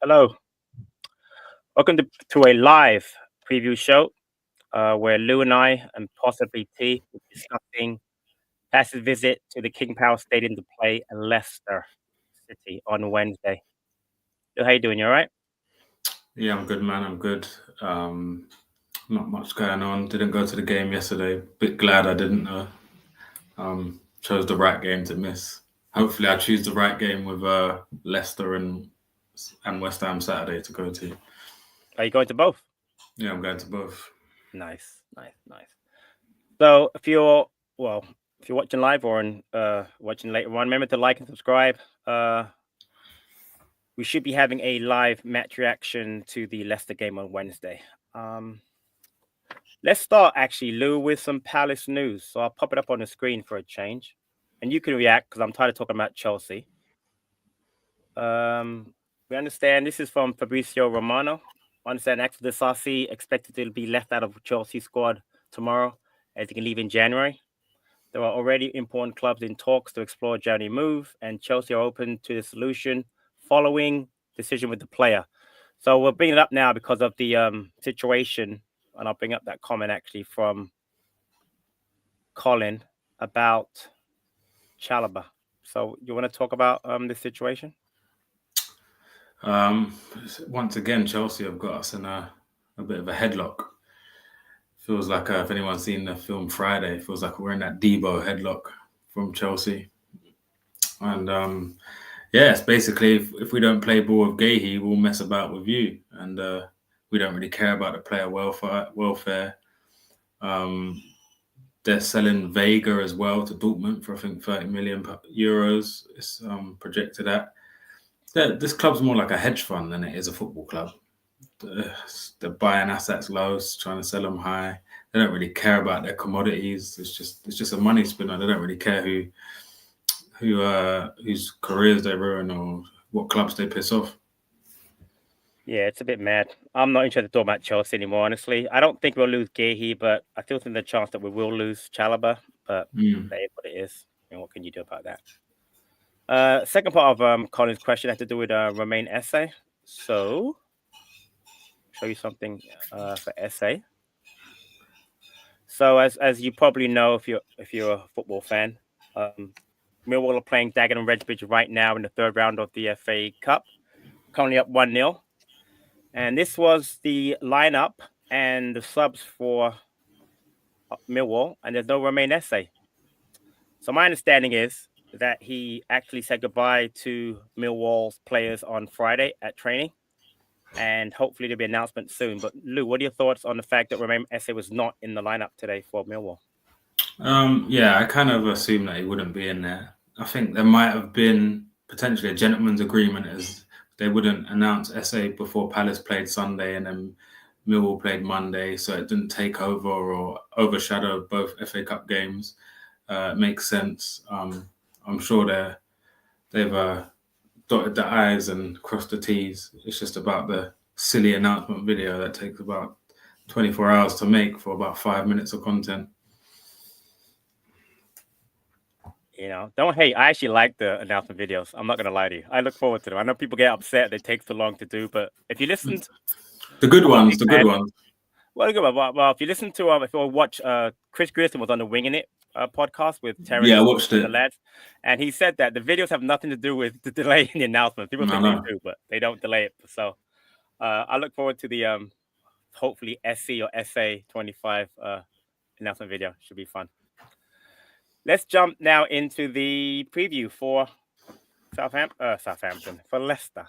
Hello, welcome to a live preview show where Lou and I and possibly T will be discussing Pass's visit to the King Power Stadium to play Leicester City on Wednesday. Lou, how you doing? You all right? Yeah, I'm good, man. I'm good. Not much going on. Didn't go to the game yesterday. Bit glad I didn't. Chose the right game to miss. Hopefully, I choose the right game with Leicester and West Ham Saturday to go to. Are you going to both? Yeah, I'm going to both. Nice, nice, nice. So if you're watching live or watching later on, remember to like and subscribe. We should be having a live match reaction to the Leicester game on Wednesday. Let's start actually, Lou, with some Palace news. So I'll pop it up on the screen for a change, and you can react because I'm tired of talking about Chelsea. We understand this is from Fabrizio Romano. I understand Axel Disasi expected to be left out of Chelsea squad tomorrow, as he can leave in January. There are already important clubs in talks to explore January move, and Chelsea are open to the solution following decision with the player. So we'll bring it up now because of the situation, and I'll bring up that comment actually from Colin about Chalobah. So you want to talk about this situation? Once again, Chelsea have got us in a bit of a headlock. Feels like if anyone's seen the film Friday, it feels like we're in that Debo headlock from Chelsea. And yeah, it's basically if we don't play ball with Gahey, we'll mess about with you. And we don't really care about the player welfare. They're selling Vega as well to Dortmund for I think 30 million euros. It's projected at. This club's more like a hedge fund than it is a football club. They're buying assets low, trying to sell them high. They don't really care about their commodities. It's just a money spinner. They don't really care whose careers they ruin or what clubs they piss off. Yeah, it's a bit mad. I'm not interested to talk about Chelsea anymore, honestly. I don't think we'll lose Gahey, but I still think there's a chance that we will lose Chalobah. But that is what it is. And what can you do about that? Second part of Colin's question had to do with Romain Esse. So, show you something for Esse. So, as you probably know, if you're a football fan, Millwall are playing Dagenham and Redbridge right now in the third round of the FA Cup. Currently up 1-0. And this was the lineup and the subs for Millwall, and there's no Romain Esse. So my understanding is that he actually said goodbye to Millwall's players on Friday at training, and hopefully there'll be an announcement soon. But Lou, what are your thoughts on the fact that Romain Esse was not in the lineup today for Millwall? Yeah, I kind of assumed that he wouldn't be in there. I think there might have been potentially a gentleman's agreement as they wouldn't announce Esse before Palace played Sunday and then Millwall played Monday, so it didn't take over or overshadow both FA Cup games. It makes sense. I'm sure they've dotted the I's and crossed the T's. It's just about the silly announcement video that takes about 24 hours to make for about 5 minutes of content. Don't hate. I actually like the announcement videos. I'm not going to lie to you. I look forward to them. I know people get upset they take so long to do, but if you listened... The good ones. Well, good. Well, if you listen to if you watch, Chris Grierson was on the Winging It podcast with Terrence. Yeah, I watched it. The lads, and he said that the videos have nothing to do with the delay in the announcement. People think they do, but they don't delay it. So, I look forward to the hopefully SC or SA 25 announcement video. Should be fun. Let's jump now into the preview for Southampton for Leicester.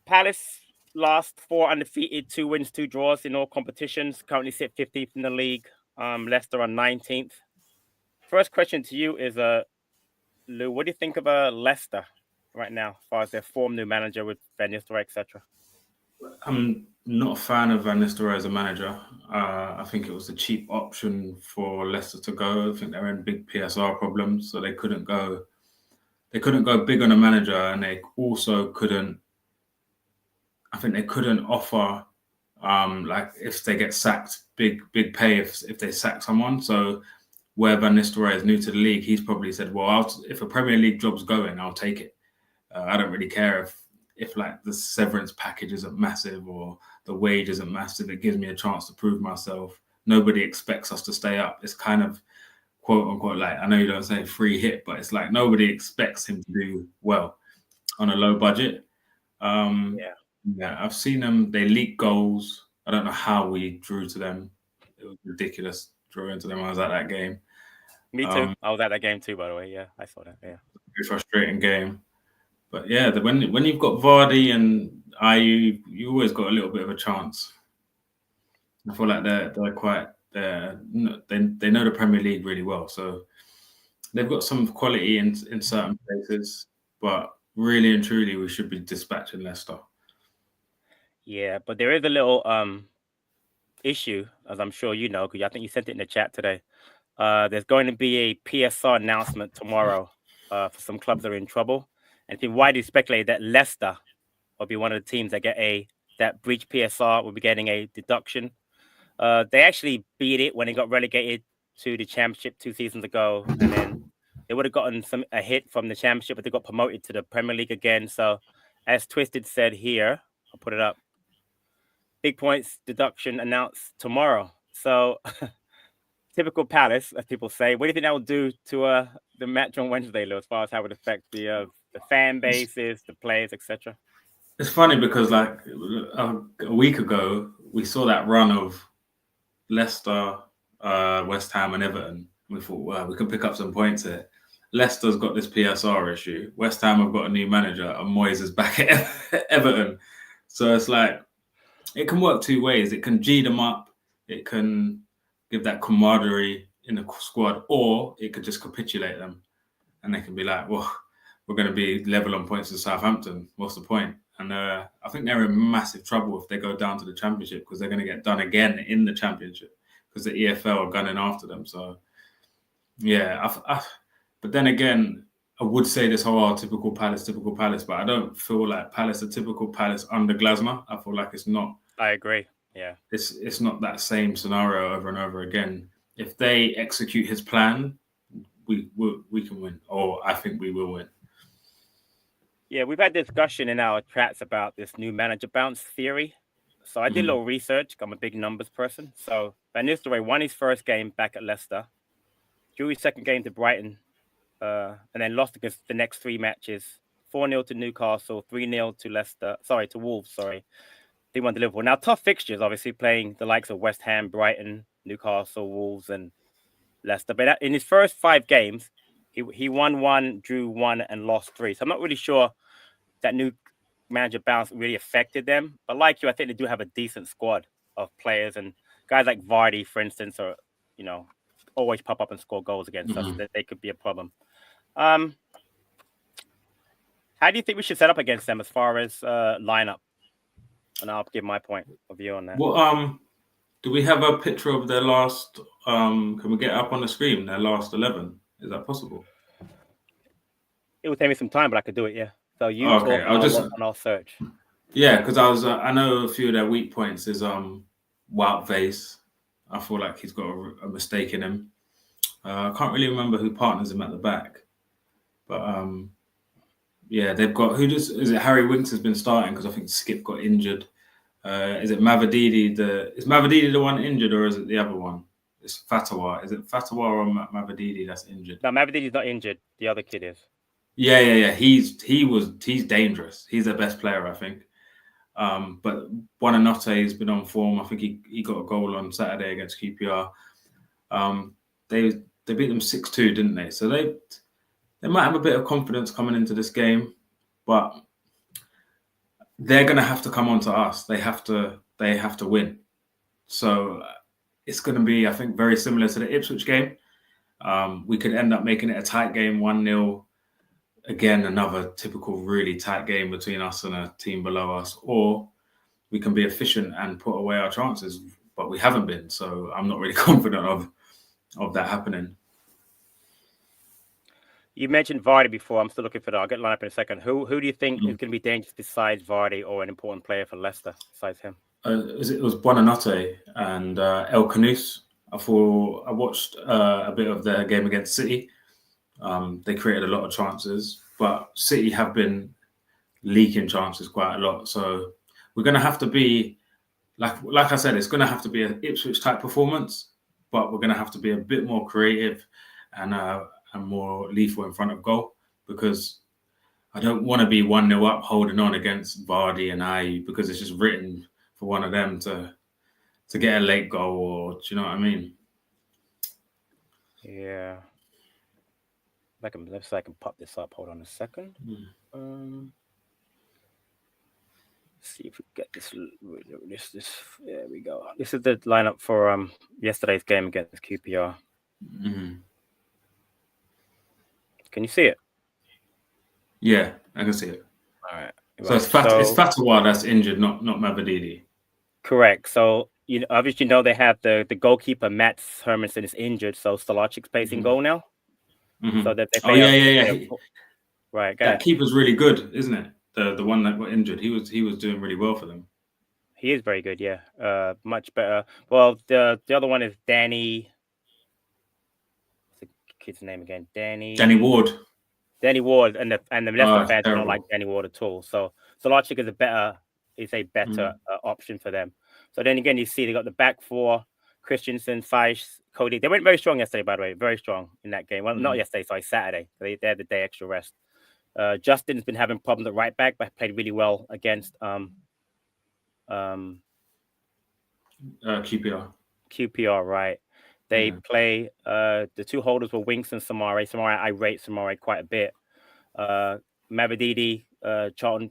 Palace last 4 undefeated, 2 wins, 2 draws in all competitions. Currently sit 15th in the league. Leicester on 19th. First question to you is, Lou, what do you think of Leicester right now, as far as their form, new manager with Van Nistelrooy, etc.? I'm not a fan of Van Nistelrooy as a manager. I think it was a cheap option for Leicester to go. I think they're in big PSR problems, so they couldn't go big on a manager, and they also couldn't. I think they couldn't offer like if they get sacked, big pay if they sack someone. So where Van Nistelrooy is new to the league, he's probably said, well, if a Premier League job's going, I'll take it. I don't really care if if like the severance package isn't massive or the wage isn't massive, it gives me a chance to prove myself. Nobody expects us to stay up. It's kind of quote unquote, like, I know you don't say free hit, but it's like nobody expects him to do well on a low budget. Yeah, I've seen them. They leak goals. I don't know how we drew to them. It was ridiculous drawing to them. I was at that game. Me too. I was at that game too, by the way. Yeah, I saw that. Yeah. Very frustrating game. But yeah, when you've got Vardy and IU, you always got a little bit of a chance. I feel like they're quite they know the Premier League really well, so they've got some quality in certain places. But really and truly, we should be dispatching Leicester. Yeah, but there is a little issue, as I'm sure you know, because I think you sent it in the chat today. There's going to be a PSR announcement tomorrow for some clubs that are in trouble, and it's been widely speculated that Leicester will be one of the teams that breach PSR will be getting a deduction. They actually beat it when it got relegated to the Championship 2 seasons ago, and then they would have gotten a hit from the Championship, but they got promoted to the Premier League again. So, as Twisted said here, I'll put it up. Big points deduction announced tomorrow. So, typical Palace, as people say. What do you think that will do to the match on Wednesday, Lou, as far as how it would affect the fan bases, the players, etc.? It's funny because like a week ago, we saw that run of Leicester, West Ham, and Everton. We thought, wow, we can pick up some points here. Leicester's got this PSR issue. West Ham have got a new manager, and Moyes is back at Everton. So it's like it can work two ways. It can G them up. It can give that camaraderie in the squad, or it could just capitulate them, and they can be like, well, we're going to be level on points with Southampton. What's the point? And I think they're in massive trouble if they go down to the Championship because they're going to get done again in the Championship because the EFL are gunning after them. So, yeah. But then again, I would say this whole typical Palace, but I don't feel like Palace are typical Palace under Glasner. I feel like it's not. I agree. Yeah. It's not that same scenario over and over again. If they execute his plan, we can win, or I think we will win. Yeah, we've had discussion in our chats about this new manager bounce theory. So I did a little research. I'm a big numbers person. So Van Nistelrooy won his first game back at Leicester, drew his second game to Brighton, and then lost against the next three matches: 4-0 to Newcastle, 3-0 to Leicester. To Wolves. They won to Liverpool. Now, tough fixtures, obviously, playing the likes of West Ham, Brighton, Newcastle, Wolves, and Leicester. But in his first 5 games, he won 1, drew 1, and lost 3. So I'm not really sure that new manager bounce really affected them. But like you, I think they do have a decent squad of players, and guys like Vardy, for instance, are always pop up and score goals against us. That they could be a problem. How do you think we should set up against them as far as lineup? And I'll give my point of view on that. Well, do we have a picture of their last? Can we get up on the screen their last 11? Is that possible? It would take me some time, but I could do it. Yeah. So you talk, and I'll search. Yeah, because I know a few of their weak points is Wout Vase. I feel like he's got a mistake in him. I can't really remember who partners him at the back, but yeah, they've got is it Harry Winks has been starting because I think Skip got injured. Is it Mavididi? Is Mavididi the one injured or is it the other one? It's Fatawa. Is it Fatawa or Mavididi that's injured? No, Mavididi's not injured. The other kid is. Yeah. He's dangerous. He's their best player, I think. But Buonanotte has been on form. I think he got a goal on Saturday against QPR. They beat them 6-2, didn't they? So they might have a bit of confidence coming into this game, but they're going to have to come on to us. They have to win. So it's going to be, I think, very similar to the Ipswich game. We could end up making it a tight game, 1-0. Again, another typical really tight game between us and a team below us. Or we can be efficient and put away our chances, but we haven't been. So I'm not really confident of that happening. You mentioned Vardy before. I'm still looking for that. I'll get lined up in a second. Who do you think is going to be dangerous besides Vardy or an important player for Leicester besides him? It was Buonanotte and El Khanous. I watched a bit of their game against City. They created a lot of chances, but City have been leaking chances quite a lot. So we're going to have to be, like I said, it's going to have to be an Ipswich type performance, but we're going to have to be a bit more creative and more lethal in front of goal, because I don't want to be 1-0 up holding on against Vardy and Ayew, because it's just written for one of them to get a late goal, or do you know what I mean? Yeah. Let's see, I can pop this up. Hold on a second. See if we get this. There we go. This is the lineup for yesterday's game against QPR. Can you see it? Yeah, I can see it. All right. So it's Fatawar that's injured, not Mavadidi. Correct. So you obviously know they have the goalkeeper Mats Hermansen is injured, so Stolarczyk's placing goal now. So that they play. Right. That keeper's really good, isn't it? The one that got injured, he was doing really well for them. He is very good, yeah. Much better. Well, the other one is Danny. What's the kid's name again? Danny Ward. Danny Ward, and the Leicester fans don't like Danny Ward at all. So Stolarczyk is a better option for them. So then again, you see they got the back four: Christensen, Feiss, Cody. They went very strong yesterday, by the way, very strong in that game. Well, not yesterday, sorry, Saturday. They had the day extra rest. Justin's been having problems at right back, but played really well against QPR, right? They play the two holders were Winks and Samare. I rate Samare quite a bit. Mavadidi,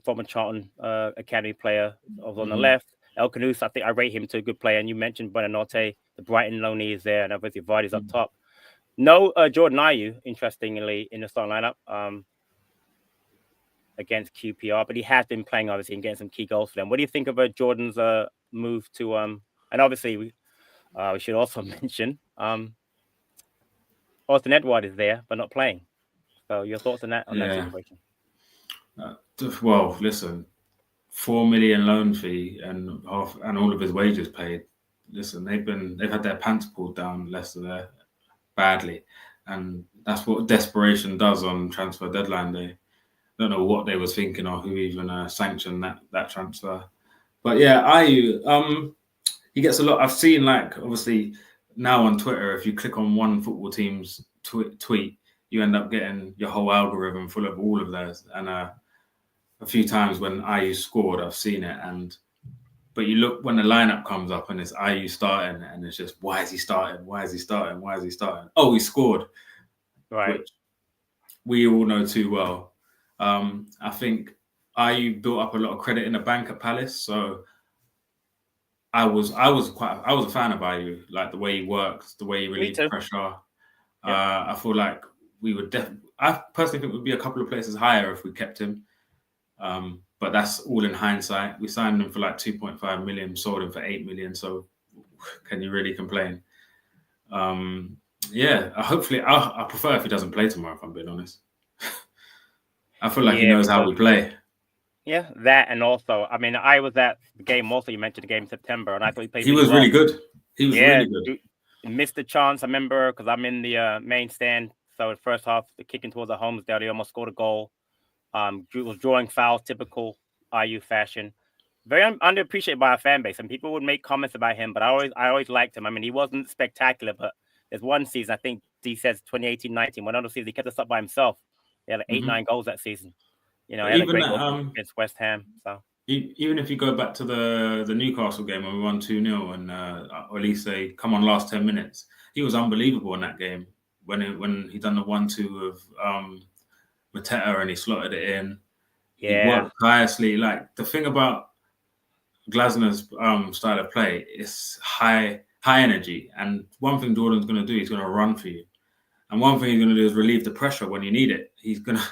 former Charlton Academy player, on the left. El Canus, I think I rate him to a good player. And you mentioned Buonanotte, the Brighton loanee is there, and obviously Vardy's up top. No Jordan Ayew, interestingly, in the starting lineup against QPR, but he has been playing obviously and getting some key goals for them. What do you think of Jordan's move to and obviously we should also mention Austin Edward is there but not playing. So your thoughts on that situation? Well, listen, 4 million loan fee and all of his wages paid. Listen, they've had their pants pulled down, Leicester, there badly, and that's what desperation does on transfer deadline day. Don't know what they was thinking or who even sanctioned that transfer. But yeah, Ayew, he gets a lot. I've seen, like, obviously now on Twitter, if you click on one football team's tweet, you end up getting your whole algorithm full of all of those. And a few times when Ayew scored, I've seen it. But you look when the lineup comes up and it's Ayew starting, and it's just, why is he starting? Why is he starting? Why is he starting? Oh, he scored. Right. Which we all know too well. I think Ayew built up a lot of credit in the bank at Palace, so I was a fan of Ayew, like the way he works, the way he relieved pressure. Yeah. I feel like we would I personally think we'd be a couple of places higher if we kept him. But that's all in hindsight. We signed him for like 2.5 million, sold him for 8 million. So can you really complain? Hopefully I prefer if he doesn't play tomorrow, if I'm being honest. I feel like he knows how we play. Yeah, that, and also, I mean, I was at the game also. You mentioned the game in September, and I thought he played. He was really good. He was really good. Missed a chance, I remember, because I'm in the main stand. So the first half, the kicking towards the Holmesdale, he almost scored a goal. Was drawing fouls, typical Ayew fashion. Very underappreciated by our fan base, and people would make comments about him, but I always liked him. I mean, he wasn't spectacular, but there's one season, I think he says 2018-19, one other season, he kept us up by himself. He had like 8-9 goals that season. You know, he had a great goal against West Ham. So even if you go back to the Newcastle game when we won 2-0 and Olise come on last 10 minutes, he was unbelievable in that game when he done the 1-2 of Mateta and he slotted it in. Yeah. He worked tirelessly. Like, the thing about Glasner's style of play is high energy, and one thing Jordan's going to do, he's going to run for you, and one thing he's going to do is relieve the pressure when you need it. He's going to,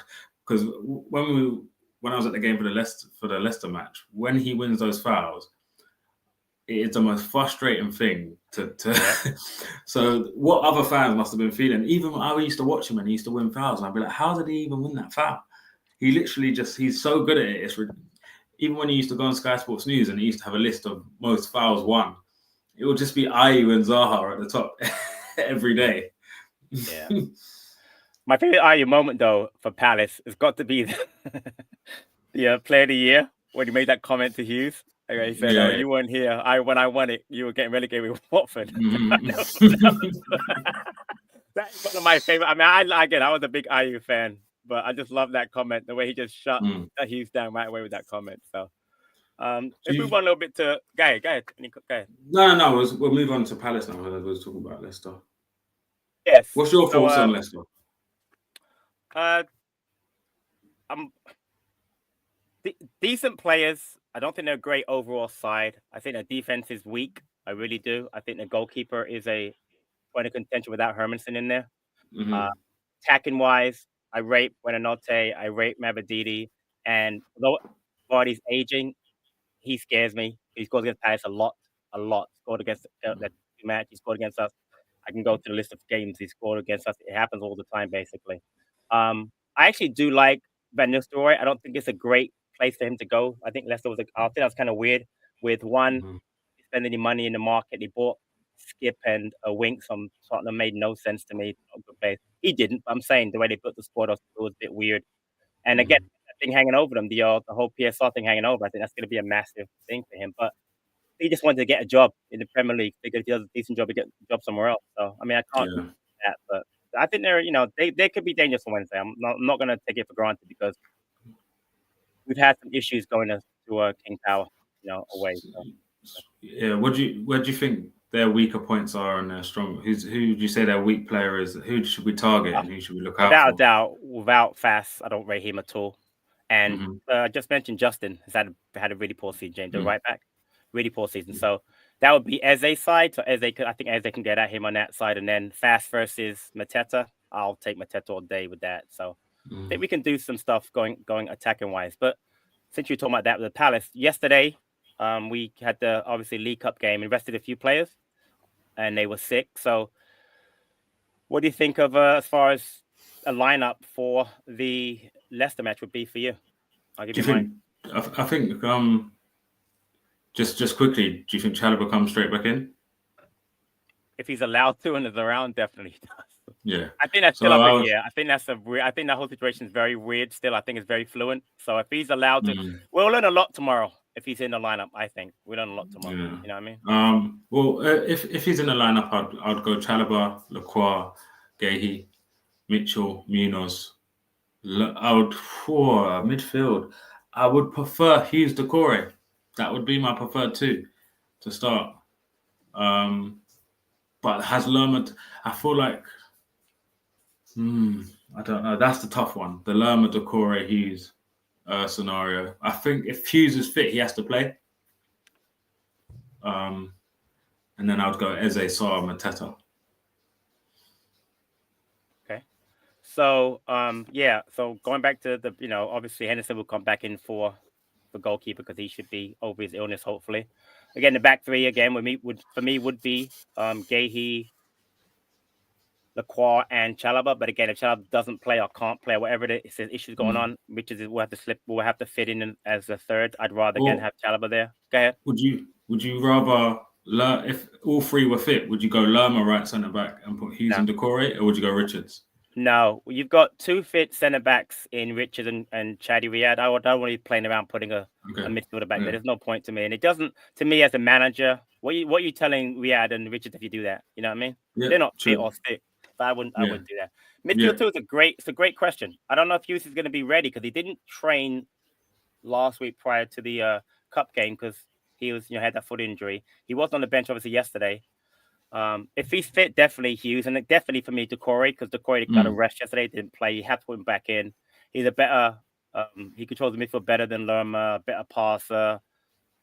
because when I was at the game for the Leicester match, when he wins those fouls, it's the most frustrating thing to So what other fans must have been feeling? Even when I used to watch him and he used to win fouls, and I'd be like, how did he even win that foul? He literally he's so good at it. Even when he used to go on Sky Sports News and he used to have a list of most fouls won, it would just be Ayew and Zaha at the top every day. Yeah. My favorite Ayew moment, though, for Palace has got to be the Player of the Year when he made that comment to Hughes. Okay, he said, "Oh, Yeah. you weren't here. When I won it, you were getting relegated with Watford." That is one of my favorite. I mean, I was a big IU fan, but I just love that comment. The way he just shut Hughes down right away with that comment. So, let's move on a little bit to go ahead. Go ahead. No. We'll move on to Palace now. We'll talk about Leicester. Yes. What's your So, thoughts on Leicester? I'm decent players. I don't think they're a great overall side. I think their defense is weak. I really do. I think the goalkeeper is a point of contention without Hermanson in there. Attacking wise, I rate Buenanote, I rate Mabadidi, and although Vardy's aging, he scares me. He scores against Palace a lot. Scored against that match. He scored against us. I can go to the list of games he scored against us. It happens all the time, basically. I actually do like Van Nistelrooy. I don't think it's a great place for him to go. I think Leicester was. I think that was kind of weird. With one, spending any money in the market, they bought Skip and a Winks from Tottenham made no sense to me. He didn't. But I'm saying the way they put the squad off, it was a bit weird. And again, that thing hanging over them, the whole PSR thing hanging over, I think that's going to be a massive thing for him. But he just wanted to get a job in the Premier League. He does a decent job to get a job somewhere else. So I mean, I can't do that, but I think they could be dangerous on Wednesday. I'm not going to take it for granted because we've had some issues going to King Power, away. So. Yeah, where do you think their weaker points are and their strong? Who do you say their weak player is? Who should we target and who should we look out Without for? a doubt, without Fast, I don't rate him at all. And I just mentioned Justin has had a really poor season, James, the right back, really poor season. So that would be Eze's side. So I think Eze can get at him on that side. And then Fast versus Mateta, I'll take Mateta all day with that. So I think we can do some stuff going attacking wise. But since you're talking about that with the Palace, yesterday we had the obviously League Cup game and rested a few players, and they were sick. So what do you think of as far as a lineup for the Leicester match would be for you? I'll give you mine. I think just quickly, do you think Chalobah comes straight back in? If he's allowed to and is around, definitely does. Yeah, I think that's still up in the air. I think that's I think that whole situation is very weird. Still, I think it's very fluent. So if he's allowed to, we'll learn a lot tomorrow. If he's in the lineup, I think we'll learn a lot tomorrow. Yeah. You know what I mean? Well, if he's in the lineup, I'd go Chalobah, Lacroix, Gahey, Mitchell, Munoz. Midfield. I would prefer Hughes Decore. That would be my preferred two to start. But has Lerma? I feel like I don't know. That's the tough one. The Lerma Decore Hughes scenario. I think if Hughes is fit, he has to play. And then I would go Eze, Sarr, Mateta. Okay. So so going back to the obviously Henderson will come back in for the goalkeeper because he should be over his illness hopefully. Again, the back three again would be Gahey, Lacroix and Chalobah, but again, if Chalobah doesn't play or can't play, whatever the issues going on, which is we'll have to fit in as a third. I'd rather again have Chalobah there. Go ahead. Would you rather if all three were fit? Would you go Lerma right centre back and put Hughes and Decore, or would you go Richards? No, you've got two fit centre backs in Richards and Chadi Riyad. I don't want to be playing around putting a midfielder back there. There's no point to me, and it doesn't to me as a manager. What are you telling Riyad and Richards if you do that? You know what I mean? Yeah, they're not fit or sick. I wouldn't do that. Midfield too it's a great question. I don't know if Hughes is going to be ready because he didn't train last week prior to the cup game because he was had that foot injury. He was on the bench obviously yesterday. If he's fit, definitely Hughes, and definitely for me Decore because Decore got a rest yesterday, didn't play. You have to put him back in. He's a better. He controls the midfield better than Lerma, better passer,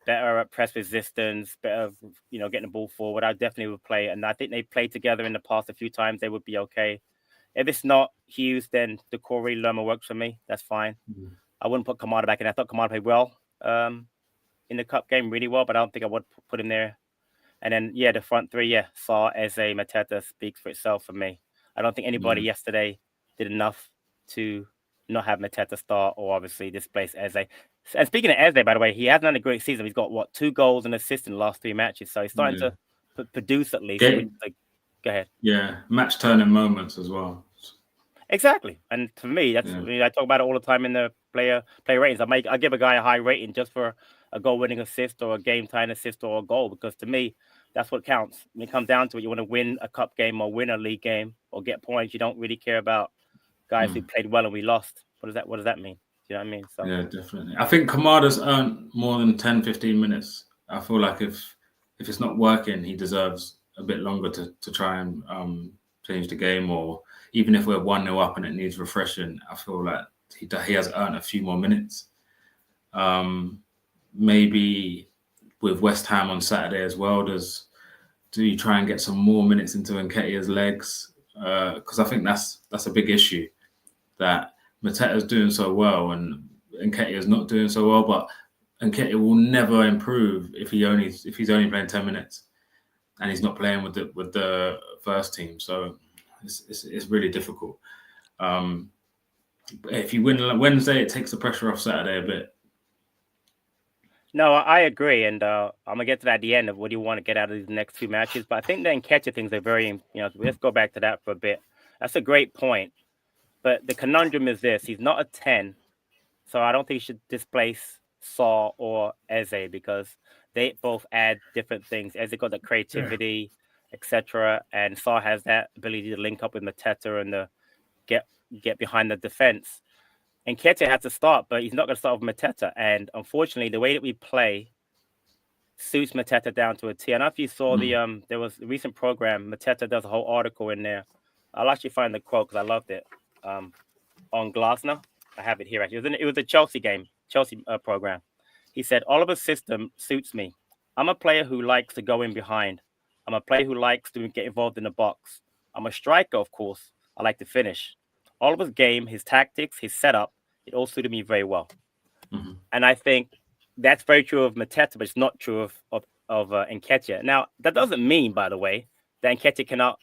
better at press resistance, better getting the ball forward. I definitely would play, and I think they played together in the past a few times. They would be okay. If it's not Hughes, then Decore Lerma works for me. That's fine. I wouldn't put Kamada back in. I thought Kamada played well in the cup game, really well, but I don't think I would put him there. And then, the front three, Sarr, Eze, Mateta speaks for itself for me. I don't think anybody yesterday did enough to not have Mateta start or obviously displace Eze. And speaking of Eze, by the way, he hasn't had a great season. He's got, 2 goals and assists in the last 3 matches. So he's starting to produce at least. Go ahead. Yeah, match-turning moments as well. Exactly. And for me, that's I talk about it all the time in the player ratings. I give a guy a high rating just for a goal-winning assist or a game-tying assist or a goal, because to me, that's what counts. When it comes down to it, you want to win a cup game or win a league game or get points. You don't really care about guys who played well and we lost. What does that mean? Do you know what I mean? So yeah, definitely. I think Kamada's earned more than 10, 15 minutes. I feel like if it's not working, he deserves a bit longer to try and change the game, or even if we're 1-0 up and it needs refreshing, I feel like he has earned a few more minutes. Maybe with West Ham on Saturday as well, do you try and get some more minutes into Nketiah's legs? Because I think that's a big issue, that Mateta's doing so well and Nketiah's not doing so well, but Nketiah will never improve if he's only playing 10 minutes and he's not playing with the first team. So it's really difficult. If you win Wednesday, it takes the pressure off Saturday a bit. no, I agree, and I'm gonna get to that at the end of what do you want to get out of these next two matches. But I think the Nketiah things are very, let's go back to that for a bit. That's a great point. But the conundrum is this: he's not a 10, so I don't think he should displace Saul or Eze, because they both add different things. Eze got the creativity, etc., and Saul has that ability to link up with Mateta and to get behind the defense. And Nketiah has to start, but he's not going to start with Mateta. And unfortunately, the way that we play suits Mateta down to a T. I don't know if you saw there was a recent program. Mateta does a whole article in there. I'll actually find the quote because I loved it. On Glasner, I have it here. Actually, it was a Chelsea program. He said, Oliver's system suits me. I'm a player who likes to go in behind. I'm a player who likes to get involved in the box. I'm a striker, of course. I like to finish. Oliver's game, his tactics, his setup, it all suited me very well. Mm-hmm. And I think that's very true of Mateta, but it's not true of Nketiah. Now, that doesn't mean, by the way, that Nketiah cannot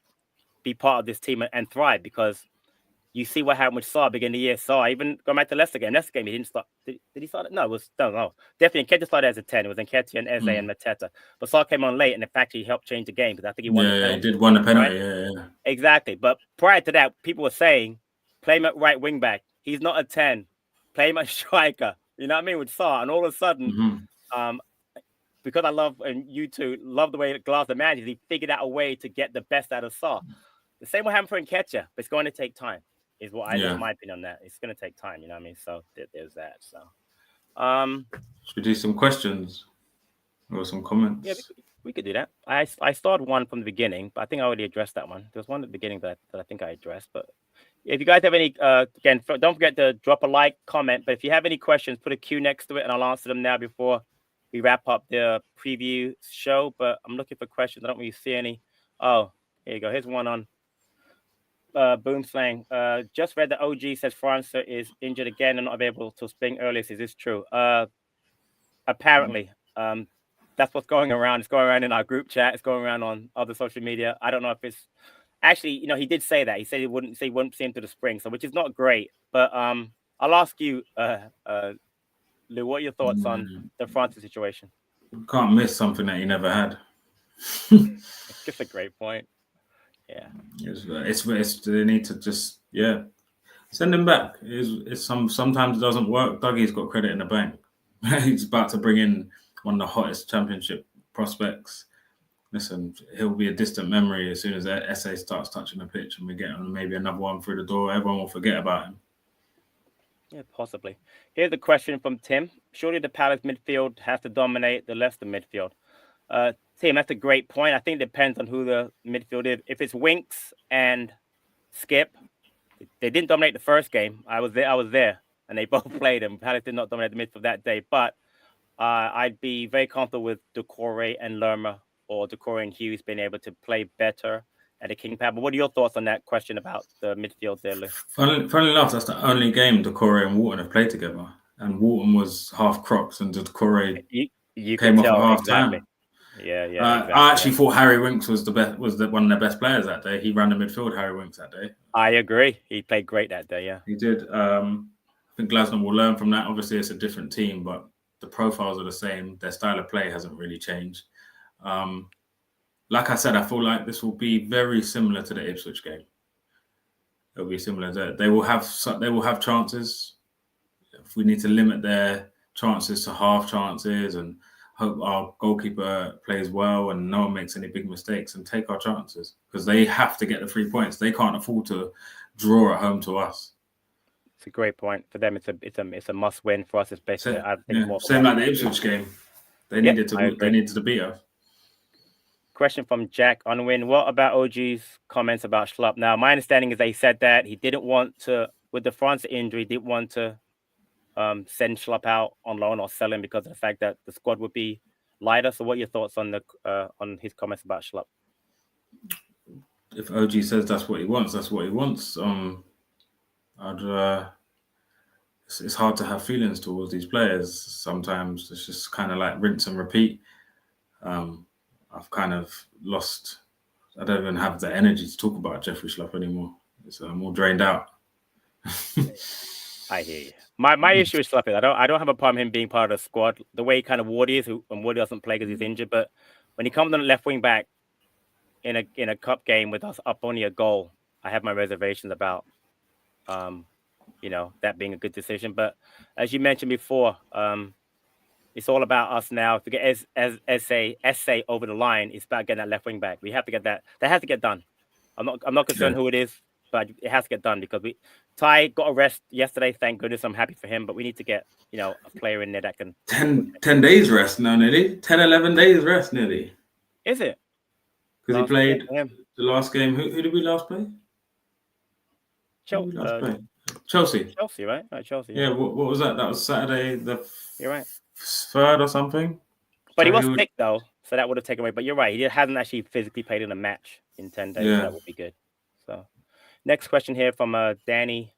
be part of this team and thrive, because you see what happened with Saul beginning of the year. Saul, even going back to Leicester game. Leicester game, he didn't start. Did he start? No, it was no. Definitely, Nketiah started as a 10. It was Nketiah and Eze and Mateta. But Saul came on late, and in fact, he helped change the game because I think he won the penalty. Yeah, he did win the penalty. Right? Yeah. Exactly. But prior to that, people were saying, play him at right wing back. He's not a 10. Play him at striker. You know what I mean? With Saul. And all of a sudden, because I love, and you two love the way Glasner manages, he figured out a way to get the best out of Saul. The same will happen for Nketiah, but it's going to take time. Is what my opinion on that. It's going to take time, you know what I mean? So there's that. So, should we do some questions or some comments? Yeah, we could do that. I started one from the beginning, but I think I already addressed that one. There's one at the beginning that I think I addressed. But if you guys have any, again, don't forget to drop a like, comment. But if you have any questions, put a Q next to it, and I'll answer them now before we wrap up the preview show. But I'm looking for questions. I don't really see any. Oh, here you go. Here's one on Boom Slang. Just read that OG says France is injured again and not available till spring earliest. Is this true? Apparently, that's what's going around. It's going around in our group chat. It's going around on other social media. I don't know if it's actually, he did say that. He said he wouldn't see him to the spring, so which is not great. But I'll ask you, Lou, what are your thoughts on the France situation? You can't miss something that you never had. It's just a great point. Yeah, it's they need to just send him back. Sometimes it doesn't work. Dougie's got credit in the bank. He's about to bring in one of the hottest championship prospects. Listen, he'll be a distant memory as soon as SA starts touching the pitch and we get maybe another one through the door. Everyone will forget about him. Yeah, possibly. Here's a question from Tim. Surely the Palace midfield has to dominate the Leicester midfield. Tim, that's a great point. I think it depends on who the midfield is. If it's Winks and Skip, they didn't dominate the first game. I was there, and they both played them. Palace did not dominate the midfield that day, but I'd be very comfortable with Doucouré and Lerma, or Doucouré and Hughes being able to play better at the King Power. But what are your thoughts on that question about the midfield there, Lou? Funnily enough, that's the only game Doucouré and Wharton have played together. And Wharton was half Crocs and Doucouré came off at half time. Yeah. Exactly. I actually thought Harry Winks was one of the best players that day. He ran the midfield, Harry Winks, that day. I agree. He played great that day, yeah. He did. I think Glasner will learn from that. Obviously, it's a different team, but the profiles are the same. Their style of play hasn't really changed. Like I said, I feel like this will be very similar to the Ipswich game. It'll be similar. They will have chances. if we need to limit their chances to half chances and hope our goalkeeper plays well and no one makes any big mistakes and take our chances because they have to get the 3 points. They can't afford to draw at home to us. It's a great point for them. It's a must win. For us, it's basically I think it's more of a same must. Like the Ipswich game. They Yep, needed I to. agree. They needed to beat us. Question from Jack Unwin. What about OG's comments about Schlupp? Now, my understanding is they said that he didn't want to, with the France injury, didn't want to send Schlupp out on loan or sell him because of the fact that the squad would be lighter. So, what are your thoughts on his comments about Schlupp? If OG says that's what he wants, that's what he wants. It's hard to have feelings towards these players. Sometimes it's just kind of like rinse and repeat. I've kind of lost. I don't even have the energy to talk about Jeffrey Schlupp anymore. I'm all drained out. I hear you. My issue is Schlupp. I don't have a problem him being part of the squad. The way kind of Wardy is, and Wardy doesn't play because he's injured. But when he comes on the left wing back in a cup game with us up only a goal, I have my reservations about that being a good decision. But as you mentioned before, it's all about us now. To get essay over the line, it's about getting that left wing back. We have to get that. That has to get done. I'm not concerned who it is, but it has to get done because Ty got a rest yesterday. Thank goodness. I'm happy for him. But we need to get a player in there that can 10 days rest now, nearly 10, 11 days rest nearly. Is it? Because he played the last game. Who did we last play? Chelsea. Chelsea, right? Chelsea. Yeah. What was that? That was Saturday the You're right. 3rd or something. But he was sick though, so that would have taken away. But you're right. He hasn't actually physically played in a match in 10 days. Yeah. So that would be good. So, next question here from Danny.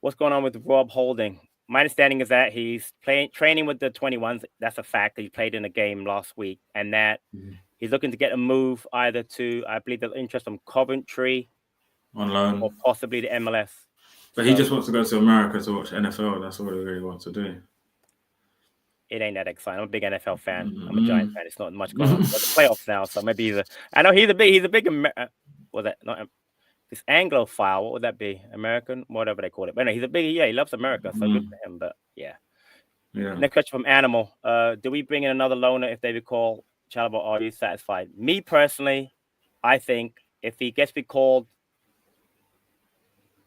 What's going on with Rob Holding? My understanding is that he's training with the 21s. That's a fact. He played in a game last week, and that he's looking to get a move either to, I believe, there's interest from Coventry on loan, or possibly the MLS. But he just wants to go to America to watch NFL. That's all he really wants to do. It ain't that exciting. I'm a big NFL fan. I'm a Giants fan. It's not much going on. But the playoffs now, so maybe I know he's a big. Was that not this Anglophile? What would that be? American, whatever they call it. But no, he's a big. Yeah, he loves America, so good for him. But yeah. Next question from Animal. Do we bring in another loaner if they recall Chalobah? Are you satisfied? Me personally, I think if he gets recalled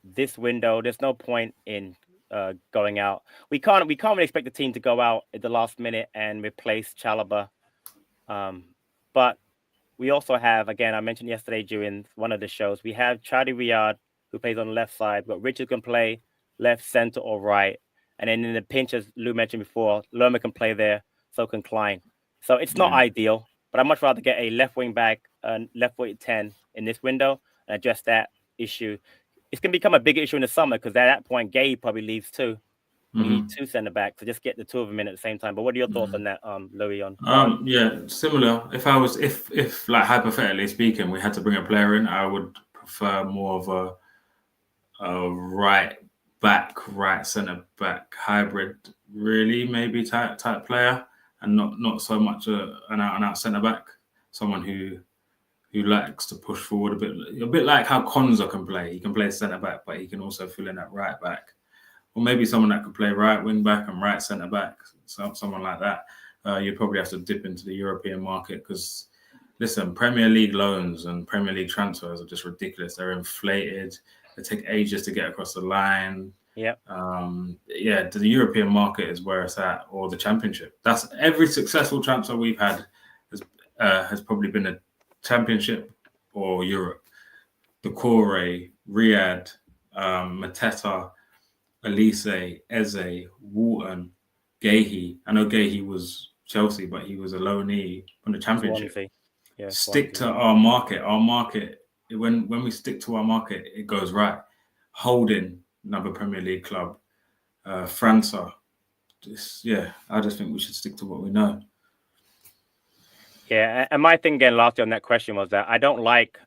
this window, there's no point in going out. We can't really expect the team to go out at the last minute and replace Chalobah. But we also have, again, I mentioned yesterday during one of the shows, we have Chadi Riyad, who plays on the left side. We've got Richard can play left, center, or right. And then in the pinch, as Lou mentioned before, Lerma can play there, so can Klein. So it's not ideal, but I'd much rather get a left wing back, left wing 10 in this window and address that issue. It's going to become a bigger issue in the summer because at that point, Gabe probably leaves too. We need 2 center backs, so just get the 2 of them in at the same time. But what are your thoughts on that, Louis? Similar. If like hypothetically speaking, we had to bring a player in, I would prefer more of a right center back hybrid, really, maybe type player, and not so much an out center back. Someone who likes to push forward a bit like how Konza can play. He can play center back, but he can also fill in that right back. Or maybe someone that could play right wing back and right centre back, someone like that. You'd probably have to dip into the European market because, listen, Premier League loans and Premier League transfers are just ridiculous. They're inflated. They take ages to get across the line. Yeah. The European market is where it's at, or the Championship. That's every successful transfer we've had has probably been a Championship or Europe. Doucouré, Riyad, Mateta, Elise, Eze, Wharton, Gahey. I know Gahey was Chelsea, but he was a loanee from the Championship. Stick to our market. Our market, when we stick to our market, it goes right. Holding, another Premier League club. França. I just think we should stick to what we know. Yeah, and my thing again last year on that question was that I don't like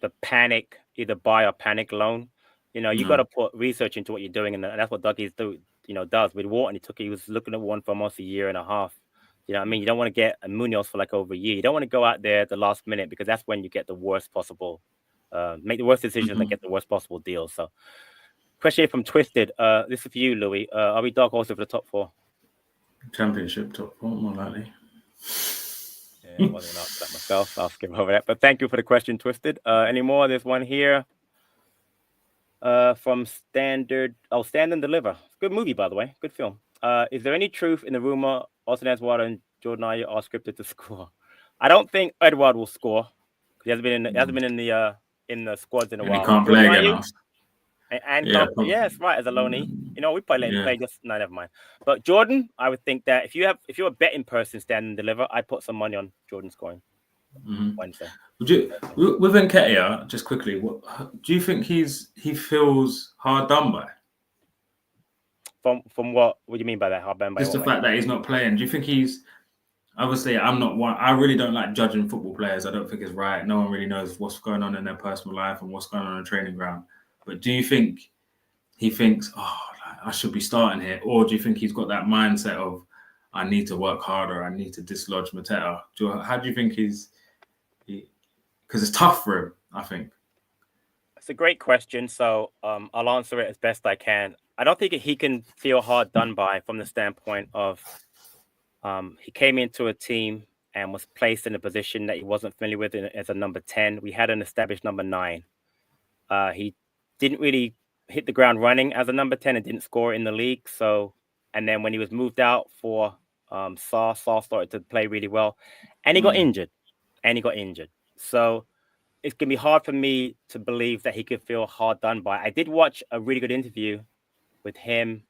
the panic, either buy or panic loan. You got to put research into what you're doing, and that's what Dougie's does. With Wharton, he was looking at one for almost a year and a half. You know what I mean? You don't want to get a Munoz for like over a year. You don't want to go out there at the last minute because that's when you get the worst possible, make the worst decisions and get the worst possible deal. So Question here from Twisted. This is for you, Louis. Are we dark horse for the top 4? Championship top 4, more likely. Yeah, I wasn't going to answer that myself. I'll skip over that. But thank you for the question, Twisted. Any more? There's one here from Standard. Oh, Stand and Deliver. Good movie, by the way. Good film. Is there any truth in the rumor Austin Edward and Jordan Ayew are scripted to score? I don't think Edward will score. He hasn't been in the squads in a And while. he can't Jordan play Ayew, again. And yes, right, as a loanee. We play just no, never mind. But Jordan, I would think that if you're a betting person, Stand and Deliver, I'd put some money on Jordan scoring Wednesday. Would you, with Nketiah, just quickly, do you think he feels hard done by? From what do you mean by that? Hard done by? Just the fact that he's not playing. Do you think he's obviously? I'm not one. I really don't like judging football players. I don't think it's right. No one really knows what's going on in their personal life and what's going on the training ground. But do you think he thinks, oh, I should be starting here? Or do you think he's got that mindset of, I need to work harder, I need to dislodge Mateta? How do you think because it's tough for him, I think. It's a great question. So I'll answer it as best I can. I don't think he can feel hard done by from the standpoint of he came into a team and was placed in a position that he wasn't familiar with as a number 10. We had an established number 9. He didn't really hit the ground running as a number 10 and didn't score in the league. So, and then when he was moved out for Saar started to play really well, and he got injured. So it's going to be hard for me to believe that he could feel hard done by. I did watch a really good interview with him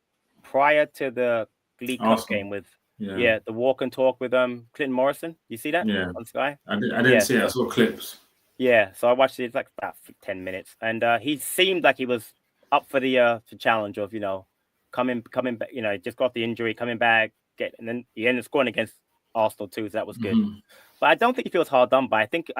prior to the League Cup game with the walk and talk with Clinton Morrison. You see that on Sky? I didn't see it. I saw clips. Yeah, so I watched it. It's like about 10 minutes, and he seemed like he was up for the challenge of coming back. Just got the injury, coming back, and then he ended up scoring against Arsenal too, so that was good. But I don't think he feels hard done by. I think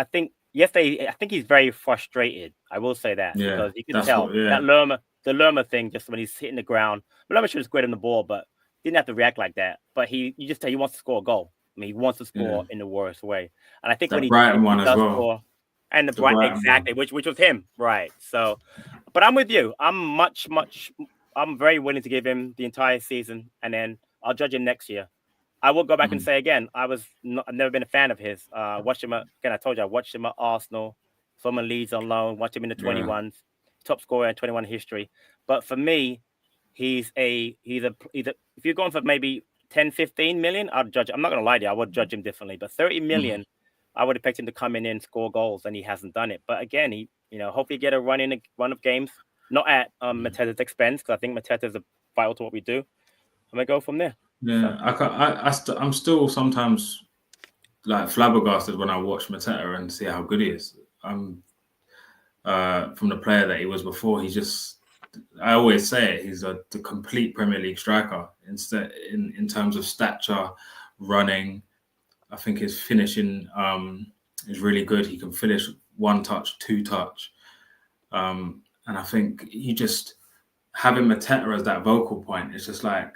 yesterday, I think he's very frustrated. I will say that because you can tell that the Lerma thing, just when he's hitting the ground. Lerma should have squared him the ball, but didn't have to react like that. But you just tell he wants to score a goal. I mean, he wants to score in the worst way. And I think that when Brighton he one does as well. score, and the Brighton exactly, which was him, right? So, but I'm with you. I'm I'm very willing to give him the entire season, and then I'll judge him next year. I will go back and say again, I've never been a fan of his. Watched him again. I told you I watched him at Arsenal, saw him in Leeds on loan, watched him in the 21s, top scorer in 21 history. But for me, he's if you're going for maybe 10, 15 million, I'd judge. I'm not going to lie to you, I would judge him differently. But 30 million, I would expect him to come in and score goals, and he hasn't done it. But again, he hopefully get a run of games, not at Mateta's expense, because I think Mateta is vital to what we do. I'm gonna go from there. Yeah, I'm still sometimes like flabbergasted when I watch Mateta and see how good he is. From the player that he was before, I always say it, he's the complete Premier League striker. Instead, in terms of stature, running, I think his finishing is really good. He can finish 1 touch, 2 touch, and I think having Mateta as that vocal point, it's just like,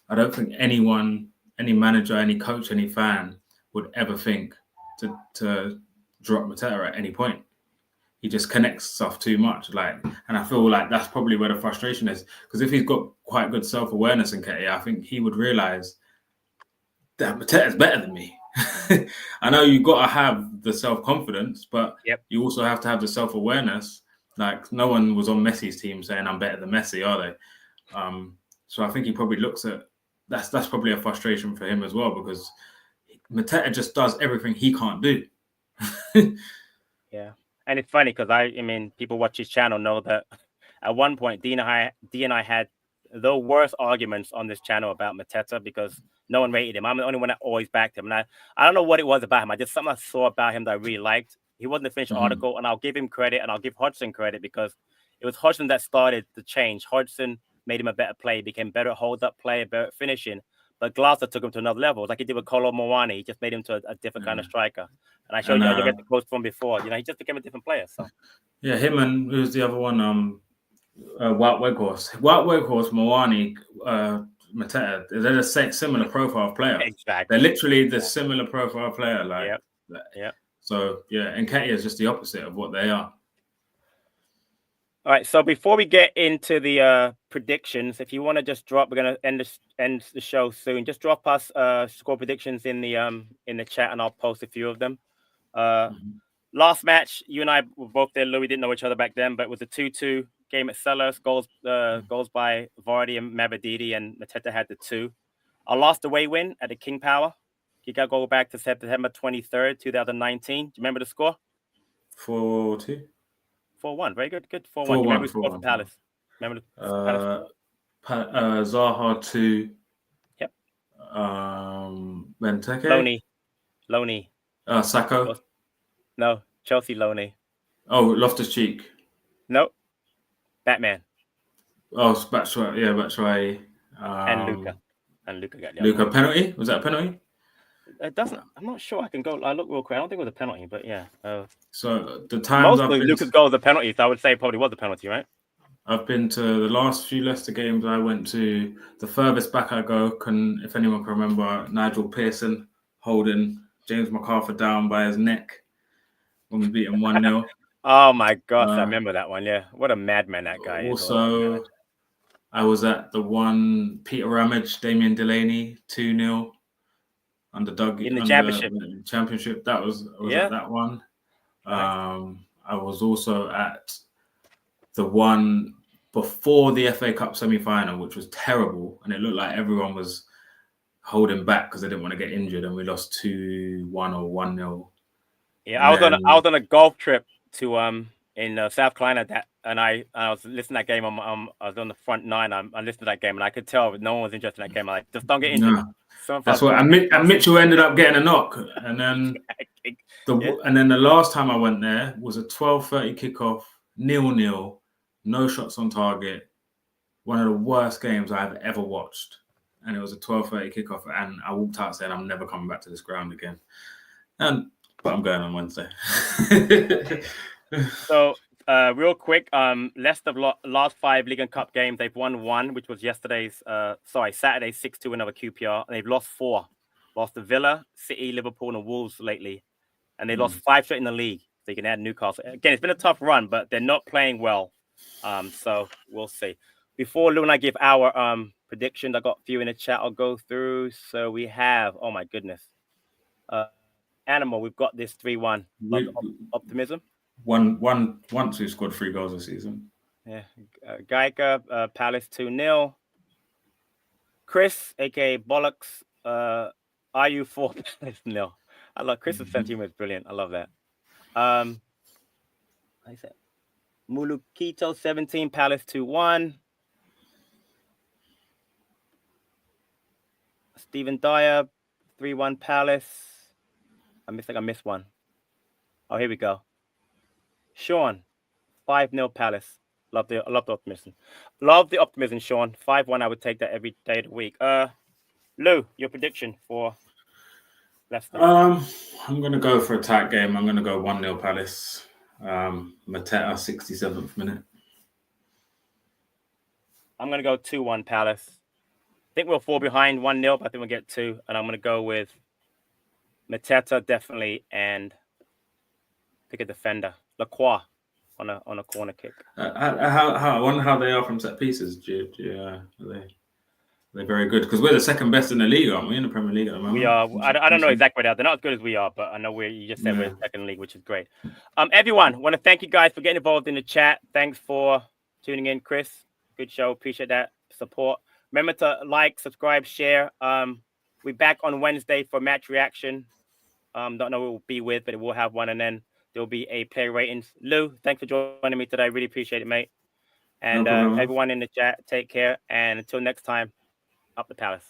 I don't think anyone, any manager, any coach, any fan would ever think to drop Mateta at any point. He just connects stuff too much. And I feel like that's probably where the frustration is. Because if he's got quite good self-awareness in Nketiah, I think he would realize that Mateta's better than me. I know you've got to have the self-confidence, but you also have to have the self-awareness. Like, no one was on Messi's team saying I'm better than Messi, are they? So I think he probably looks at that's probably a frustration for him as well, because Mateta just does everything he can't do. Yeah. And it's funny because I mean, people watch his channel know that at one point, D and I had the worst arguments on this channel about Mateta because no one rated him. I'm the only one that always backed him. And I don't know what it was about him. Something I saw about him that I really liked. He wasn't a finished article, and I'll give him credit, and I'll give Hodgson credit, because it was Hodgson that started the change. Hodgson made him a better player, became better hold-up player, better at finishing. But Glasser took him to another level. Like he did with Colo Moani. He just made him to a different kind of striker. And I showed you, I read the quotes from before. He just became a different player. So yeah, him and who's the other one? Wout Weghorst. Wout Weghorst, Moani, Mateta. They're the same similar profile player. Exactly. They're literally the similar profile player. Yeah. So yeah, and Nketiah is just the opposite of what they are. All right. So before we get into the predictions, if you want to just drop, we're gonna end the show soon. Just drop us score predictions in the chat, and I'll post a few of them. Last match, you and I were both there. Lou, we didn't know each other back then, but it was a 2-2 game at Sellers. Goals by Vardy and Mavadidi, and Mateta had the 2. Our last away win at the King Power. You got to go back to September 23rd, 2019. Do you remember the score? 4-2. 4-1. Very good. Good 4-1. You remember who scored for Palace? Remember the Palace? Zaha 2. Yep. Benteke. Loney. Sacco. No, Chelsea Loney. Oh, Loftus-Cheek. Nope. Batman. Oh, Batshuayi. Yeah, Batshuayi. And Luca. And Luca got the Luca penalty? Was that a penalty? It doesn't. I'm not sure. I can go. I look real quick. I don't think it was a penalty, but yeah. So the times most of Luca's goals are penalties. So I would say probably was a penalty, right? I've been to the last few Leicester games. I went to the furthest back I go. If anyone can remember, Nigel Pearson holding James McArthur down by his neck when we beat him 1-0. Oh my gosh, I remember that one. Yeah, what a madman that guy is. Also, I was at the one Peter Ramage, Damien Delaney 2-0 under Doug in the championship. That was at that one. Nice. I was also at the one before the FA Cup semi-final, which was terrible, and it looked like everyone was holding back because they didn't want to get injured, and we lost 2-1 or 1-0. Yeah, I was on a golf trip to in South Carolina and I was listening to that game. I was on the front 9. I listened to that game, and I could tell no one was interested in that game. I'm like, just don't get injured. No. That's what. And Mitchell ended up getting a knock, and then the last time I went there was a 12:30 kickoff, 0-0, no shots on target. One of the worst games I've ever watched, and it was a 12:30 kickoff, and I walked out saying I'm never coming back to this ground again. But I'm going on Wednesday. So, real quick, Leicester last 5 League and Cup games, they've won 1, which was Saturday's 6-2 another QPR, and they've lost 4. Lost to Villa, City, Liverpool, and Wolves lately, and they lost 5 straight in the league. So you can add Newcastle. Again, it's been a tough run, but they're not playing well. So we'll see. Before Lou and I give our predictions, I got a few in the chat I'll go through. So we have, oh my goodness, Animal, we've got this 3-1. Optimism. Once we scored 3 goals this season. Yeah. Geiger, Palace 2-0. Chris, aka Bollocks, RU 4 Palace 0. I love Chris's 17 was brilliant. I love that. Like I said, Mulukito 17, Palace 2-1. Stephen Dyer 3-1 Palace. I missed one. Oh, here we go. Sean, 5-0 Palace. Love the optimism. Love the optimism, Sean. 5-1. I would take that every day of the week. Lou, your prediction for Leicester? I'm gonna go for a tight game. I'm gonna go 1-0 Palace. Mateta 67th minute. I'm gonna go 2-1 Palace. I think we'll fall behind 1-0, but I think we'll get 2. And I'm gonna go with Mateta definitely, and pick a defender. Lacroix on a corner kick. I wonder how they are from set pieces. Are they're very good, because we're the second best in the league, aren't we? In the Premier League at the moment. We are. I don't know exactly where they are. They're not as good as we are, but I know you just said we're second league, which is great. Everyone, want to thank you guys for getting involved in the chat. Thanks for tuning in, Chris. Good show. Appreciate that support. Remember to like, subscribe, share. We're back on Wednesday for match reaction. Don't know who we'll be with, but we'll have one, and then there'll be a player ratings. Lou, thanks for joining me today. Really appreciate it, mate. And everyone in the chat, take care. And until next time, up the Palace.